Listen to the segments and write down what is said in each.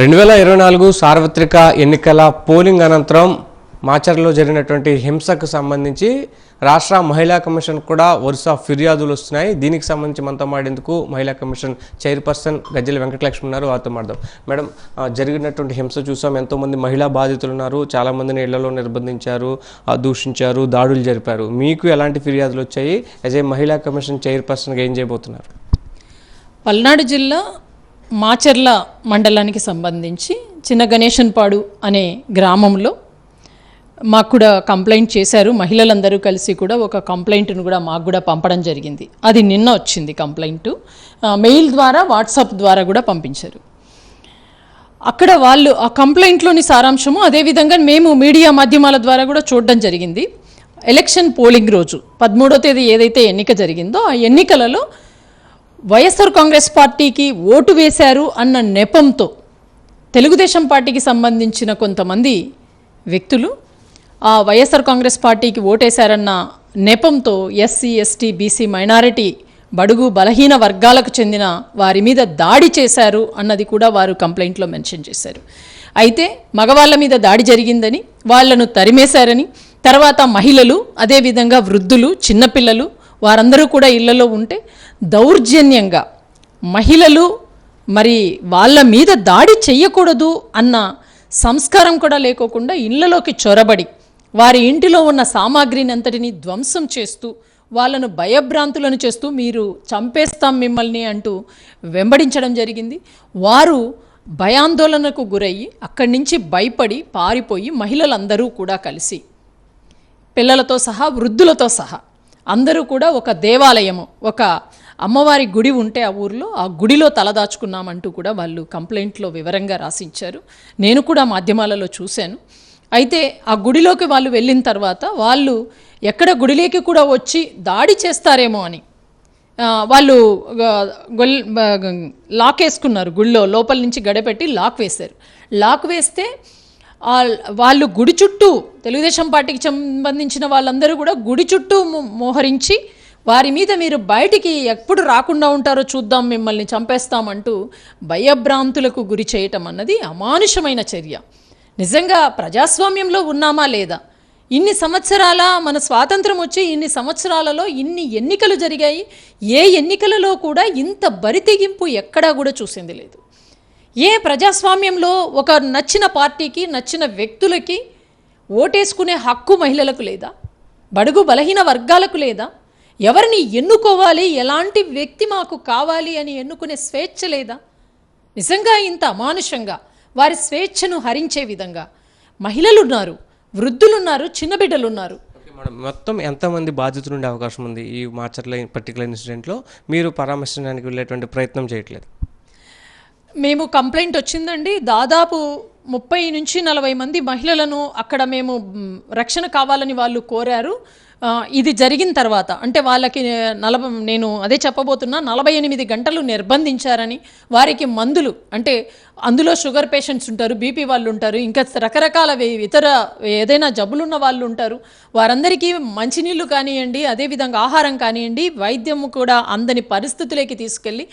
2024 సార్వత్రిక ఎన్నికల పోలింగ్ అనంతరం మాచర్లో జరిగినటువంటి హింసకు సంబంధించి రాష్ట్ర మహిళా కమిషన్ కూడా వరుస ఫిర్యాదులు వస్తున్నాయి. దీనికి సంబంధించి మనతో మాట్లాడేందుకు మహిళా కమిషన్ చైర్పర్సన్ గజ్జెల వెంకటలక్ష్మి ఉన్నారు. వారితో మాట్లాడదాం. మేడం, జరిగినటువంటి హింస చూసాం. ఎంతోమంది మహిళా బాధితులు ఉన్నారు. చాలామందిని ఇళ్లలో నిర్బంధించారు, దూషించారు, దాడులు జరిపారు. మీకు ఎలాంటి ఫిర్యాదులు వచ్చాయి? యాజ్ ఏ మహిళా కమిషన్ చైర్పర్సన్గా ఏం చేయబోతున్నారు? పల్నాడు జిల్లా మాచర్ల మండలానికి సంబంధించి చిన్న గణేశన్పాడు అనే గ్రామంలో మాకు కూడా కంప్లైంట్ చేశారు. మహిళలందరూ కలిసి కూడా ఒక కంప్లైంట్ను కూడా మాకు కూడా పంపడం జరిగింది. అది నిన్న వచ్చింది కంప్లైంట్. మెయిల్ ద్వారా, వాట్సాప్ ద్వారా కూడా పంపించారు. అక్కడ వాళ్ళు ఆ కంప్లైంట్లోని సారాంశము, అదేవిధంగా మేము మీడియా మాధ్యమాల ద్వారా కూడా చూడడం జరిగింది. ఎలక్షన్ పోలింగ్ రోజు 13వ తేదీ ఏదైతే ఎన్నిక జరిగిందో ఆ ఎన్నికలలో వైఎస్ఆర్ కాంగ్రెస్ పార్టీకి ఓటు వేశారు అన్న నెపంతో తెలుగుదేశం పార్టీకి సంబంధించిన కొంతమంది వ్యక్తులు ఆ వైఎస్ఆర్ కాంగ్రెస్ పార్టీకి ఓటేశారన్న నెపంతో ఎస్సీ, ఎస్టీ, బీసీ, మైనారిటీ, బడుగు బలహీన వర్గాలకు చెందిన వారి మీద దాడి చేశారు అన్నది కూడా వారు కంప్లైంట్లో మెన్షన్ చేశారు. అయితే మగవాళ్ళ మీద దాడి జరిగిందని, వాళ్లను తరిమేశారని, తర్వాత మహిళలు, అదేవిధంగా వృద్ధులు, చిన్నపిల్లలు వారందరూ కూడా ఇళ్లలో ఉంటే దౌర్జన్యంగా మహిళలు మరి వాళ్ళ మీద దాడి చెయ్యకూడదు అన్న సంస్కారం కూడా లేకోకుండా ఇళ్లలోకి చొరబడి వారి ఇంటిలో ఉన్న సామాగ్రిని అంతటిని ధ్వంసం చేస్తూ వాళ్ళను భయభ్రాంతులను చేస్తూ మీరు చంపేస్తాం మిమ్మల్ని అంటూ వెంబడించడం జరిగింది. వారు భయాందోళనకు గురయ్యి అక్కడి నుంచి భయపడి పారిపోయి మహిళలందరూ కూడా కలిసి పిల్లలతో సహా, వృద్ధులతో సహా అందరూ కూడా ఒక దేవాలయము, ఒక అమ్మవారి గుడి ఉంటే ఆ ఊరిలో, ఆ గుడిలో తలదాచుకున్నామంటూ కూడా వాళ్ళు కంప్లైంట్లో వివరంగా రాసించారు. నేను కూడా మాధ్యమాలలో చూశాను. అయితే ఆ గుడిలోకి వాళ్ళు వెళ్ళిన తర్వాత వాళ్ళు ఎక్కడ గుడిలోకి కూడా వచ్చి దాడి చేస్తారేమో అని వాళ్ళు లాక్ వేసుకున్నారు. గుడిలో లోపల నుంచి గడపెట్టి లాక్ వేశారు. లాక్ వేస్తే వాళ్ళు గుడి చుట్టూ, తెలుగుదేశం పార్టీకి సంబంధించిన వాళ్ళందరూ కూడా గుడి చుట్టూ మోహరించి వారి మీద మీరు బయటికి ఎప్పుడు రాకుండా ఉంటారో చూద్దాం, మిమ్మల్ని చంపేస్తామంటూ భయభ్రాంతులకు గురి చేయటం అన్నది అమానుషమైన చర్య. నిజంగా ప్రజాస్వామ్యంలో ఉన్నామా లేదా? ఇన్ని సంవత్సరాల మన స్వాతంత్రం వచ్చి ఇన్ని సంవత్సరాలలో ఇన్ని ఎన్నికలు జరిగాయి. ఏ ఎన్నికలలో కూడా ఇంత బరితెగింపు ఎక్కడా కూడా చూసింది లేదు. ఏ ప్రజాస్వామ్యంలో ఒక నచ్చిన పార్టీకి, నచ్చిన వ్యక్తులకి ఓటేసుకునే హక్కు మహిళలకు లేదా? బడుగు బలహీన వర్గాలకు లేదా? ఎవరిని ఎన్నుకోవాలి, ఎలాంటి వ్యక్తి మాకు కావాలి అని ఎన్నుకునే స్వేచ్ఛ లేదా? నిజంగా ఇంత అమానుషంగా వారి స్వేచ్ఛను హరించే విధంగా మహిళలు ఉన్నారు, వృద్ధులు ఉన్నారు, చిన్న బిడ్డలు ఉన్నారు. మొత్తం ఎంతమంది బాధితులు ఉండే అవకాశం ఉంది ఈ మాచర్ల పర్టికులర్ ఇన్సిడెంట్లో? మీరు పరామర్శించడానికి వెళ్ళేటువంటి ప్రయత్నం చేయట్లేదు? మేము కంప్లైంట్ వచ్చిందండి. దాదాపు 30 నుంచి 40 మంది మహిళలను అక్కడ మేము రక్షణ కావాలని వాళ్ళు కోరారు. ఇది జరిగిన తర్వాత అంటే వాళ్ళకి నేను అదే చెప్పబోతున్నా, 48 గంటలు నిర్బంధించారని, వారికి మందులు అంటే అందులో షుగర్ పేషెంట్స్ ఉంటారు, బీపీ వాళ్ళు ఉంటారు, ఇంకా రకరకాల ఇతర ఏదైనా జబ్బులున్న వాళ్ళు ఉంటారు. వారందరికీ మంచినీళ్ళు కానివ్వండి, అదేవిధంగా ఆహారం కానివ్వండి, వైద్యము కూడా అందని పరిస్థితులకి తీసుకెళ్ళి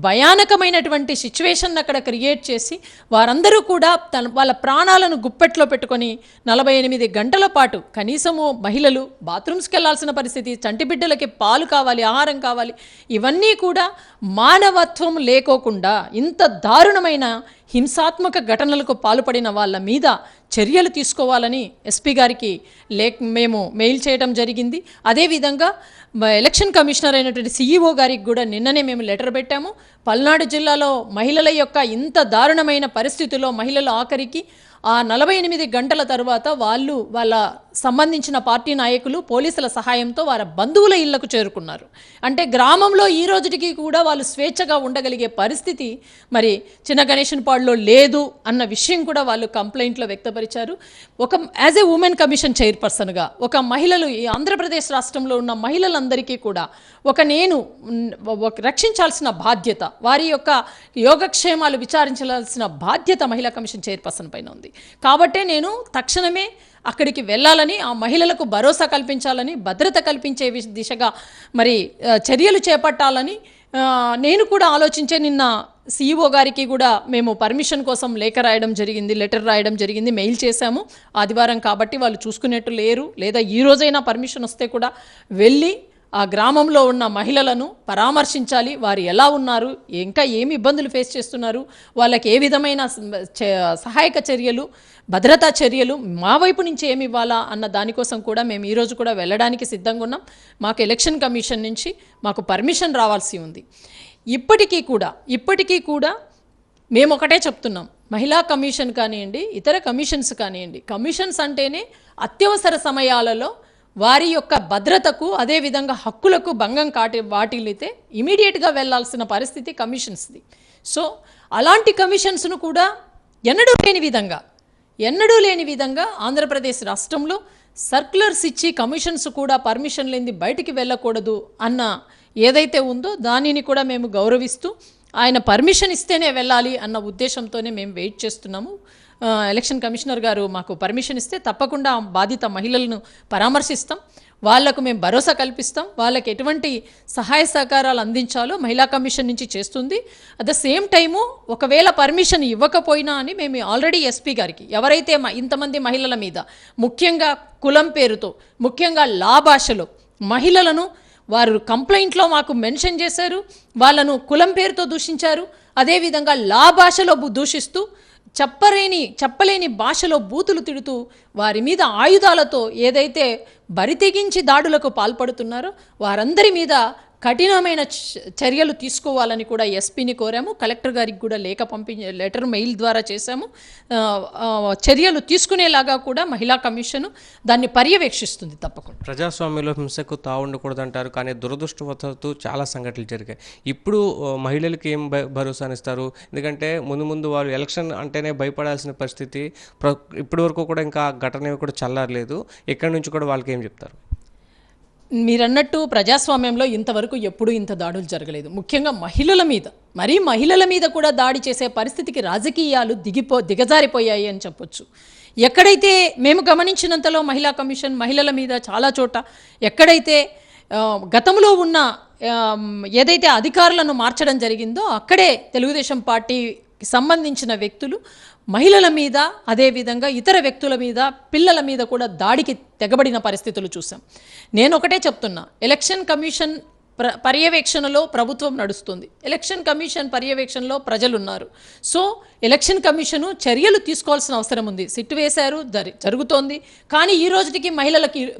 భయానకమైనటువంటి సిచ్యువేషన్ అక్కడ క్రియేట్ చేసి వారందరూ కూడా వాళ్ళ ప్రాణాలను గుప్పెట్లో పెట్టుకొని 48 గంటల పాటు కనీసము మహిళలు బాత్రూమ్స్కి వెళ్లాల్సిన పరిస్థితి, చంటి బిడ్డలకి పాలు కావాలి, ఆహారం కావాలి, ఇవన్నీ కూడా మానవత్వం లేకోకుండా ఇంత దారుణమైన హింసాత్మక ఘటనలకు పాల్పడిన వాళ్ళ మీద చర్యలు తీసుకోవాలని ఎస్పీ గారికి మేము మెయిల్ చేయడం జరిగింది. అదేవిధంగా ఎలక్షన్ కమిషనర్ అయినటువంటి సిఈఓ గారికి కూడా నిన్ననే మేము లెటర్ పెట్టాము. పల్నాడు జిల్లాలో మహిళల యొక్క ఇంత దారుణమైన పరిస్థితుల్లో మహిళలు ఆఖరికి ఆ 48 గంటల తర్వాత వాళ్ళ సంబంధించిన పార్టీ నాయకులు పోలీసుల సహాయంతో వారి బంధువుల ఇళ్లకు చేరుకున్నారు. అంటే గ్రామంలో ఈ రోజుకి కూడా వాళ్ళు స్వేచ్ఛగా ఉండగలిగే పరిస్థితి మరి చిన్న గణేశన్పాడులో లేదు అన్న విషయం కూడా వాళ్ళు కంప్లైంట్లో వ్యక్తపరిచారు. యాజ్ ఏ ఉమెన్ కమిషన్ చైర్పర్సన్గా ఒక మహిళలు, ఈ ఆంధ్రప్రదేశ్ రాష్ట్రంలో ఉన్న మహిళలందరికీ కూడా నేను రక్షించాల్సిన బాధ్యత, వారి యొక్క యోగక్షేమాలు విచారించాల్సిన బాధ్యత మహిళా కమిషన్ చైర్పర్సన్ పైన ఉంది. కాబట్టే నేను తక్షణమే అక్కడికి వెళ్ళాలని, ఆ మహిళలకు భరోసా కల్పించాలని, భద్రత కల్పించే దిశగా మరి చర్యలు చేపట్టాలని నేను కూడా ఆలోచించే నిన్న సిఇఓ గారికి కూడా మేము పర్మిషన్ కోసం లెటర్ రాయడం జరిగింది, మెయిల్ చేశాము. ఆదివారం కాబట్టి వాళ్ళు చూసుకునేట్టు లేరు, లేదా ఈ రోజైనా పర్మిషన్ వస్తే కూడా వెళ్ళి ఆ గ్రామంలో ఉన్న మహిళలను పరామర్శించాలి. వారు ఎలా ఉన్నారు, ఇంకా ఏమి ఇబ్బందులు ఫేస్ చేస్తున్నారు, వాళ్ళకి ఏ విధమైన సహాయక చర్యలు, భద్రతా చర్యలు మా వైపు నుంచి ఏమి ఇవ్వాలా అన్న దానికోసం కూడా మేము ఈరోజు కూడా వెళ్ళడానికి సిద్ధంగా ఉన్నాం. మాకు ఎలక్షన్ కమిషన్ నుంచి మాకు పర్మిషన్ రావాల్సి ఉంది. ఇప్పటికీ కూడా మేము ఒకటే చెప్తున్నాం, మహిళా కమిషన్ కానివ్వండి, ఇతర కమిషన్స్ కానివ్వండి, కమిషన్స్ అంటేనే అత్యవసర సమయాలలో వారి యొక్క భద్రతకు అదేవిధంగా హక్కులకు భంగం వాటిల్లితే ఇమీడియట్గా వెళ్లాల్సిన పరిస్థితి కమిషన్స్ది. సో అలాంటి కమిషన్స్ను కూడా ఎన్నడూ లేని విధంగా ఆంధ్రప్రదేశ్ రాష్ట్రంలో సర్క్యులర్స్ ఇచ్చి కమిషన్స్ కూడా పర్మిషన్ లేనిది బయటికి వెళ్ళకూడదు అన్న ఏదైతే ఉందో దానిని కూడా మేము గౌరవిస్తూ ఆయన పర్మిషన్ ఇస్తేనే వెళ్ళాలి అన్న ఉద్దేశంతోనే మేము వెయిట్ చేస్తున్నాము. ఎలక్షన్ కమిషనర్ గారు మాకు పర్మిషన్ ఇస్తే తప్పకుండా బాధిత మహిళలను పరామర్శిస్తాం, వాళ్లకు మేము భరోసా కల్పిస్తాం. వాళ్ళకి ఎటువంటి సహాయ సహకారాలు అందించాలో మహిళా కమిషన్ నుంచి చేస్తుంది. అట్ ద సేమ్ టైము ఒకవేళ పర్మిషన్ ఇవ్వకపోయినా అని మేము ఆల్రెడీ ఎస్పీ గారికి, ఎవరైతే ఇంతమంది మహిళల మీద ముఖ్యంగా కులం పేరుతో, ముఖ్యంగా లా భాషలో మహిళలను వారు కంప్లైంట్లో మాకు మెన్షన్ చేశారు, వాళ్ళను కులం పేరుతో దూషించారు, అదేవిధంగా లా భాషలో దూషిస్తూ చెప్పలేని భాషలో బూతులు తిడుతూ వారి మీద ఆయుధాలతో ఏదైతే బరితెగించి దాడులకు పాల్పడుతున్నారో వారందరి మీద కఠినమైన చర్యలు తీసుకోవాలని కూడా ఎస్పీని కోరాము. కలెక్టర్ గారికి కూడా లెటర్ మెయిల్ ద్వారా చేశాము. చర్యలు తీసుకునేలాగా కూడా మహిళా కమిషను దాన్ని పర్యవేక్షిస్తుంది తప్పకుండా. ప్రజాస్వామ్యంలో హింసకు తావుండకూడదంటారు, కానీ దురదృష్టవశాత్తు చాలా సంఘటనలు జరిగాయి. ఇప్పుడు మహిళలకి ఏం భరోసానిస్తారు? ఎందుకంటే ముందు వాళ్ళు ఎలక్షన్ అంటేనే భయపడాల్సిన పరిస్థితి. ఇప్పటి వరకు కూడా ఇంకా ఘటన కూడా చల్లారలేదు. ఇక్కడి నుంచి కూడా వాళ్ళకి ఏం చెప్తారు? మీరన్నట్టు ప్రజాస్వామ్యంలో ఇంతవరకు ఎప్పుడూ ఇంత దాడులు జరగలేదు. ముఖ్యంగా మహిళల మీద కూడా దాడి చేసే పరిస్థితికి రాజకీయాలు దిగజారిపోయాయి అని చెప్పొచ్చు. ఎక్కడైతే మేము గమనించినంతలో మహిళా కమిషన్ మహిళల మీద చాలా చోట ఎక్కడైతే గతంలో ఉన్న ఏదైతే అధికారులను మార్చడం జరిగిందో అక్కడే తెలుగుదేశం పార్టీకి సంబంధించిన వ్యక్తులు మహిళల మీద, అదేవిధంగా ఇతర వ్యక్తుల మీద, పిల్లల మీద కూడా దాడికి తెగబడిన పరిస్థితులు చూసాం. నేను ఒకటే చెప్తున్నా, ఎలక్షన్ కమిషన్ పర్యవేక్షణలో ప్రభుత్వం నడుస్తుంది, ఎలక్షన్ కమిషన్ పర్యవేక్షణలో ప్రజలున్నారు. సో ఎలక్షన్ కమిషను చర్యలు తీసుకోవాల్సిన అవసరం ఉంది. సిట్ వేశారు, జరుగుతోంది. కానీ ఈ రోజుకి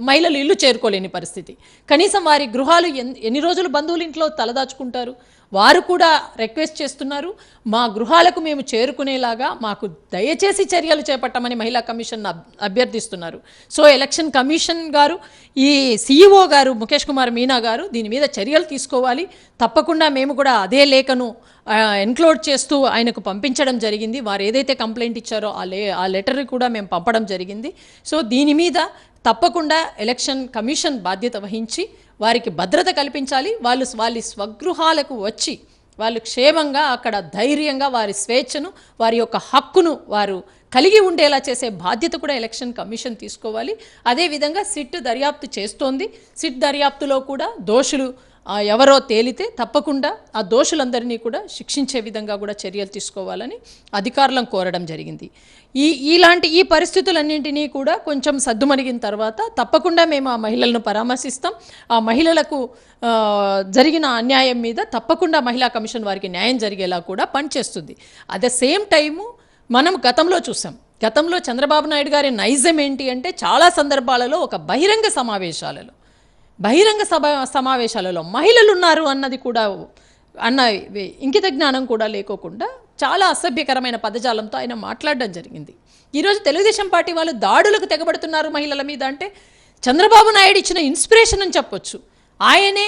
మహిళలు ఇల్లు చేరుకోలేని పరిస్థితి. కనీసం వారి గృహాలు ఎన్ని రోజులు బంధువుల ఇంట్లో తలదాచుకుంటారు? వారు కూడా రిక్వెస్ట్ చేస్తున్నారు, మా గృహాలకు మేము చేరుకునేలాగా మాకు దయచేసి చర్యలు చేపట్టమని మహిళా కమిషన్ అభ్యర్థిస్తున్నారు. సో ఎలక్షన్ కమిషన్ గారు, ఈ సిఇఓ గారు ముఖేష్ కుమార్ మీనా గారు దీని మీద చర్యలు తీసుకోవాలి. తప్పకుండా మేము కూడా అదే లేఖను ఎన్క్లోడ్ చేస్తూ ఆయనకు పంపించడం జరిగింది. వారు ఏదైతే కంప్లైంట్ ఇచ్చారో ఆ లెటర్ కూడా మేము పంపడం జరిగింది. సో దీని మీద తప్పకుండా ఎలక్షన్ కమిషన్ బాధ్యత వహించి వారికి భద్రత కల్పించాలి. వాళ్ళ స్వగృహాలకు వచ్చి వాళ్ళు క్షేమంగా అక్కడ ధైర్యంగా వారి స్వేచ్ఛను, వారి యొక్క హక్కును వారు కలిగి ఉండేలా చేసే బాధ్యత కూడా ఎలక్షన్ కమిషన్ తీసుకోవాలి. అదేవిధంగా సిట్ దర్యాప్తు చేస్తోంది. సిట్ దర్యాప్తులో కూడా దోషులు ఎవరో తేలితే తప్పకుండా ఆ దోషులందరినీ కూడా శిక్షించే విధంగా కూడా చర్యలు తీసుకోవాలని అధికారులను కోరడం జరిగింది. ఈ పరిస్థితులన్నింటినీ కూడా కొంచెం సద్దుమణిగిన తర్వాత తప్పకుండా మేము ఆ మహిళలను పరామర్శిస్తాం. ఆ మహిళలకు జరిగిన అన్యాయం మీద తప్పకుండా మహిళా కమిషన్ వారికి న్యాయం జరిగేలా కూడా పనిచేస్తుంది. అట్ ద సేమ్ టైము మనం గతంలో చూసాం, గతంలో చంద్రబాబు నాయుడు గారి నైజం ఏంటి అంటే చాలా సందర్భాలలో ఒక బహిరంగ సమావేశాలలో మహిళలు ఉన్నారు అన్నది కూడా ఇంకిత జ్ఞానం కూడా లేకోకుండా చాలా అసభ్యకరమైన పదజాలంతో ఆయన మాట్లాడడం జరిగింది. ఈరోజు తెలుగుదేశం పార్టీ వాళ్ళు దాడులకు తెగబడుతున్నారు మహిళల మీద అంటే చంద్రబాబు నాయుడు ఇచ్చిన ఇన్స్పిరేషన్ అని చెప్పొచ్చు. ఆయనే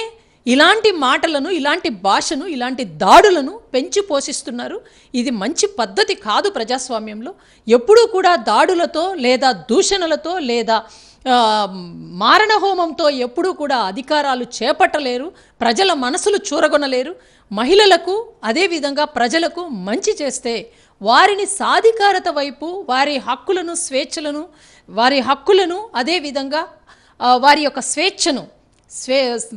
ఇలాంటి మాటలను, ఇలాంటి భాషను, ఇలాంటి దాడులను పెంచి పోషిస్తున్నారు. ఇది మంచి పద్ధతి కాదు ప్రజాస్వామ్యంలో. ఎప్పుడూ కూడా దాడులతో లేదా దూషణలతో లేదా మారణహోమంతో ఎప్పుడూ కూడా అధికారాలు చేపట్టలేరు, ప్రజల మనసులు చూరగొనలేరు. మహిళలకు అదేవిధంగా ప్రజలకు మంచి చేస్తే వారిని సాధికారత వైపు, వారి హక్కులను, స్వేచ్ఛలను, వారి హక్కులను అదేవిధంగా వారి యొక్క స్వేచ్ఛను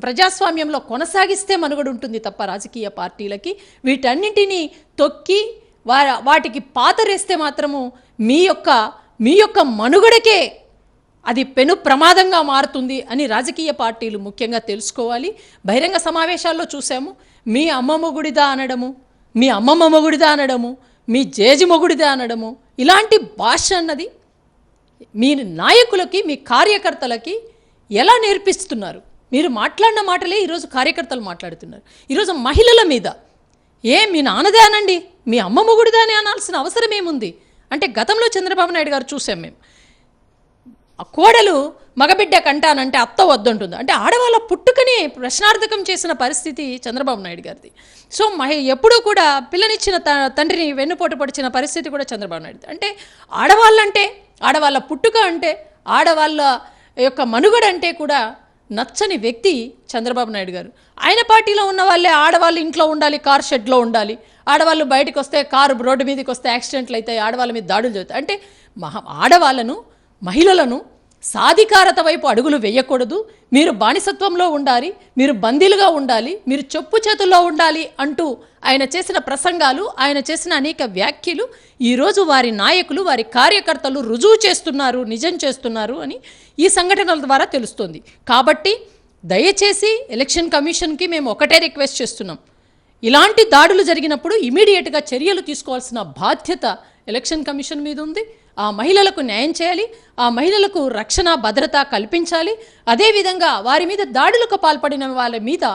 ప్రజాస్వామ్యంలో కొనసాగిస్తే మనుగడ ఉంటుంది తప్ప రాజకీయ పార్టీలకి వీటన్నింటినీ తొక్కి వాటికి పాతరేస్తే మాత్రము మీ యొక్క మనుగడకే అది పెను ప్రమాదంగా మారుతుంది అని రాజకీయ పార్టీలు ముఖ్యంగా తెలుసుకోవాలి. బహిరంగ సమావేశాల్లో చూసాము, మీ అమ్మ మొగుడిదా అనడము, మీ అమ్మమ్మ మొగుడిదా అనడము, మీ జేజి మొగుడిదా అనడము, ఇలాంటి భాష అన్నది మీ నాయకులకి మీ కార్యకర్తలకి ఎలా నేర్పిస్తున్నారు? మీరు మాట్లాడిన మాటలే ఈరోజు కార్యకర్తలు మాట్లాడుతున్నారు. ఈరోజు మహిళల మీద మీ నాన్నదే అనండి, మీ అమ్మ మొగుడిదా అని అనాల్సిన అవసరం ఏముంది? అంటే గతంలో చంద్రబాబు నాయుడు గారు చూసాం మేము, ఆ కోడలు మగబిడ్డ కంటానంటే అత్త వద్దంటుంది. అంటే ఆడవాళ్ళ పుట్టుకని ప్రశ్నార్థకం చేసిన పరిస్థితి చంద్రబాబు నాయుడు గారిది. సో ఎప్పుడూ కూడా పిల్లనిచ్చిన తండ్రిని వెన్నుపోటు పొడిచిన పరిస్థితి కూడా చంద్రబాబు నాయుడు. అంటే ఆడవాళ్ళ పుట్టుక అంటే ఆడవాళ్ళ యొక్క మనుగడ అంటే కూడా నచ్చని వ్యక్తి చంద్రబాబు నాయుడు గారు. ఆయన పార్టీలో ఉన్న వాళ్ళే ఆడవాళ్ళు ఇంట్లో ఉండాలి, కార్ షెడ్లో ఉండాలి, ఆడవాళ్ళు బయటకు వస్తే కారు రోడ్డు మీదకి వస్తే యాక్సిడెంట్లు అవుతాయి, ఆడవాళ్ళ మీద దాడులు జరుగుతాయి. అంటే ఆడవాళ్ళను మహిళలను సాధికారత వైపు అడుగులు వేయకూడదు, మీరు బానిసత్వంలో ఉండాలి, మీరు బందీలుగా ఉండాలి, మీరు చెప్పు చేతుల్లో ఉండాలి అంటూ ఆయన చేసిన ప్రసంగాలు, ఆయన చేసిన అనేక వ్యాఖ్యలు ఈరోజు వారి నాయకులు వారి కార్యకర్తలు రుజువు చేస్తున్నారు, నిజం చేస్తున్నారు అని ఈ సంఘటనల ద్వారా తెలుస్తుంది. కాబట్టి దయచేసి ఎలక్షన్ కమిషన్కి మేము ఒకటే రిక్వెస్ట్ చేస్తున్నాం, ఇలాంటి దాడులు జరిగినప్పుడు ఇమీడియట్గా చర్యలు తీసుకోవాల్సిన బాధ్యత ఎలక్షన్ కమిషన్ మీద ఉంది. ఆ మహిళలకు న్యాయం చేయాలి, ఆ మహిళలకు రక్షణ భద్రత కల్పించాలి. అదేవిధంగా వారి మీద దాడులకు పాల్పడిన వాళ్ళ మీద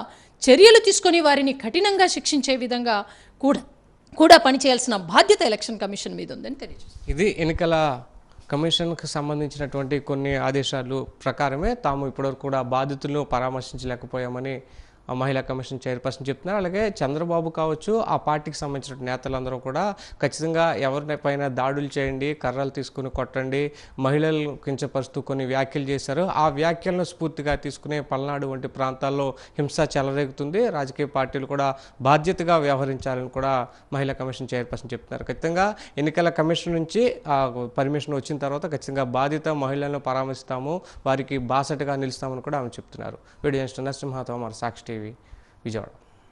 చర్యలు తీసుకొని వారిని కఠినంగా శిక్షించే విధంగా కూడా పనిచేయాల్సిన బాధ్యత ఎలక్షన్ కమిషన్ మీద ఉందని తెలియజేస్తుంది. ఇది ఎన్నికల కమిషన్కి సంబంధించినటువంటి కొన్ని ఆదేశాలు ప్రకారమే తాము ఇప్పటివరకు కూడా బాధితులను పరామర్శించలేకపోయామని మహిళా కమిషన్ చైర్పర్సన్ చెప్తున్నారు. అలాగే చంద్రబాబు కావచ్చు, ఆ పార్టీకి సంబంధించిన నేతలందరూ కూడా ఖచ్చితంగా ఎవరిపైన దాడులు చేయండి, కర్రలు తీసుకుని కొట్టండి, మహిళలు కించపరుస్తూ కొన్ని వ్యాఖ్యలు చేశారు. ఆ వ్యాఖ్యలను స్ఫూర్తిగా తీసుకునే పల్నాడు వంటి ప్రాంతాల్లో హింస చెలరేగుతుంది. రాజకీయ పార్టీలు కూడా బాధ్యతగా వ్యవహరించాలని కూడా మహిళా కమిషన్ చైర్పర్సన్ చెప్తున్నారు. ఖచ్చితంగా ఎన్నికల కమిషన్ నుంచి పర్మిషన్ వచ్చిన తర్వాత ఖచ్చితంగా బాధిత మహిళలను పరామర్శిస్తాము, వారికి బాసటగా నిలుస్తామని కూడా ఆమె చెప్తున్నారు. వీడియో జర్నలిస్ట్ నరసింహతో సాక్షి టీవీ విజయవాడ.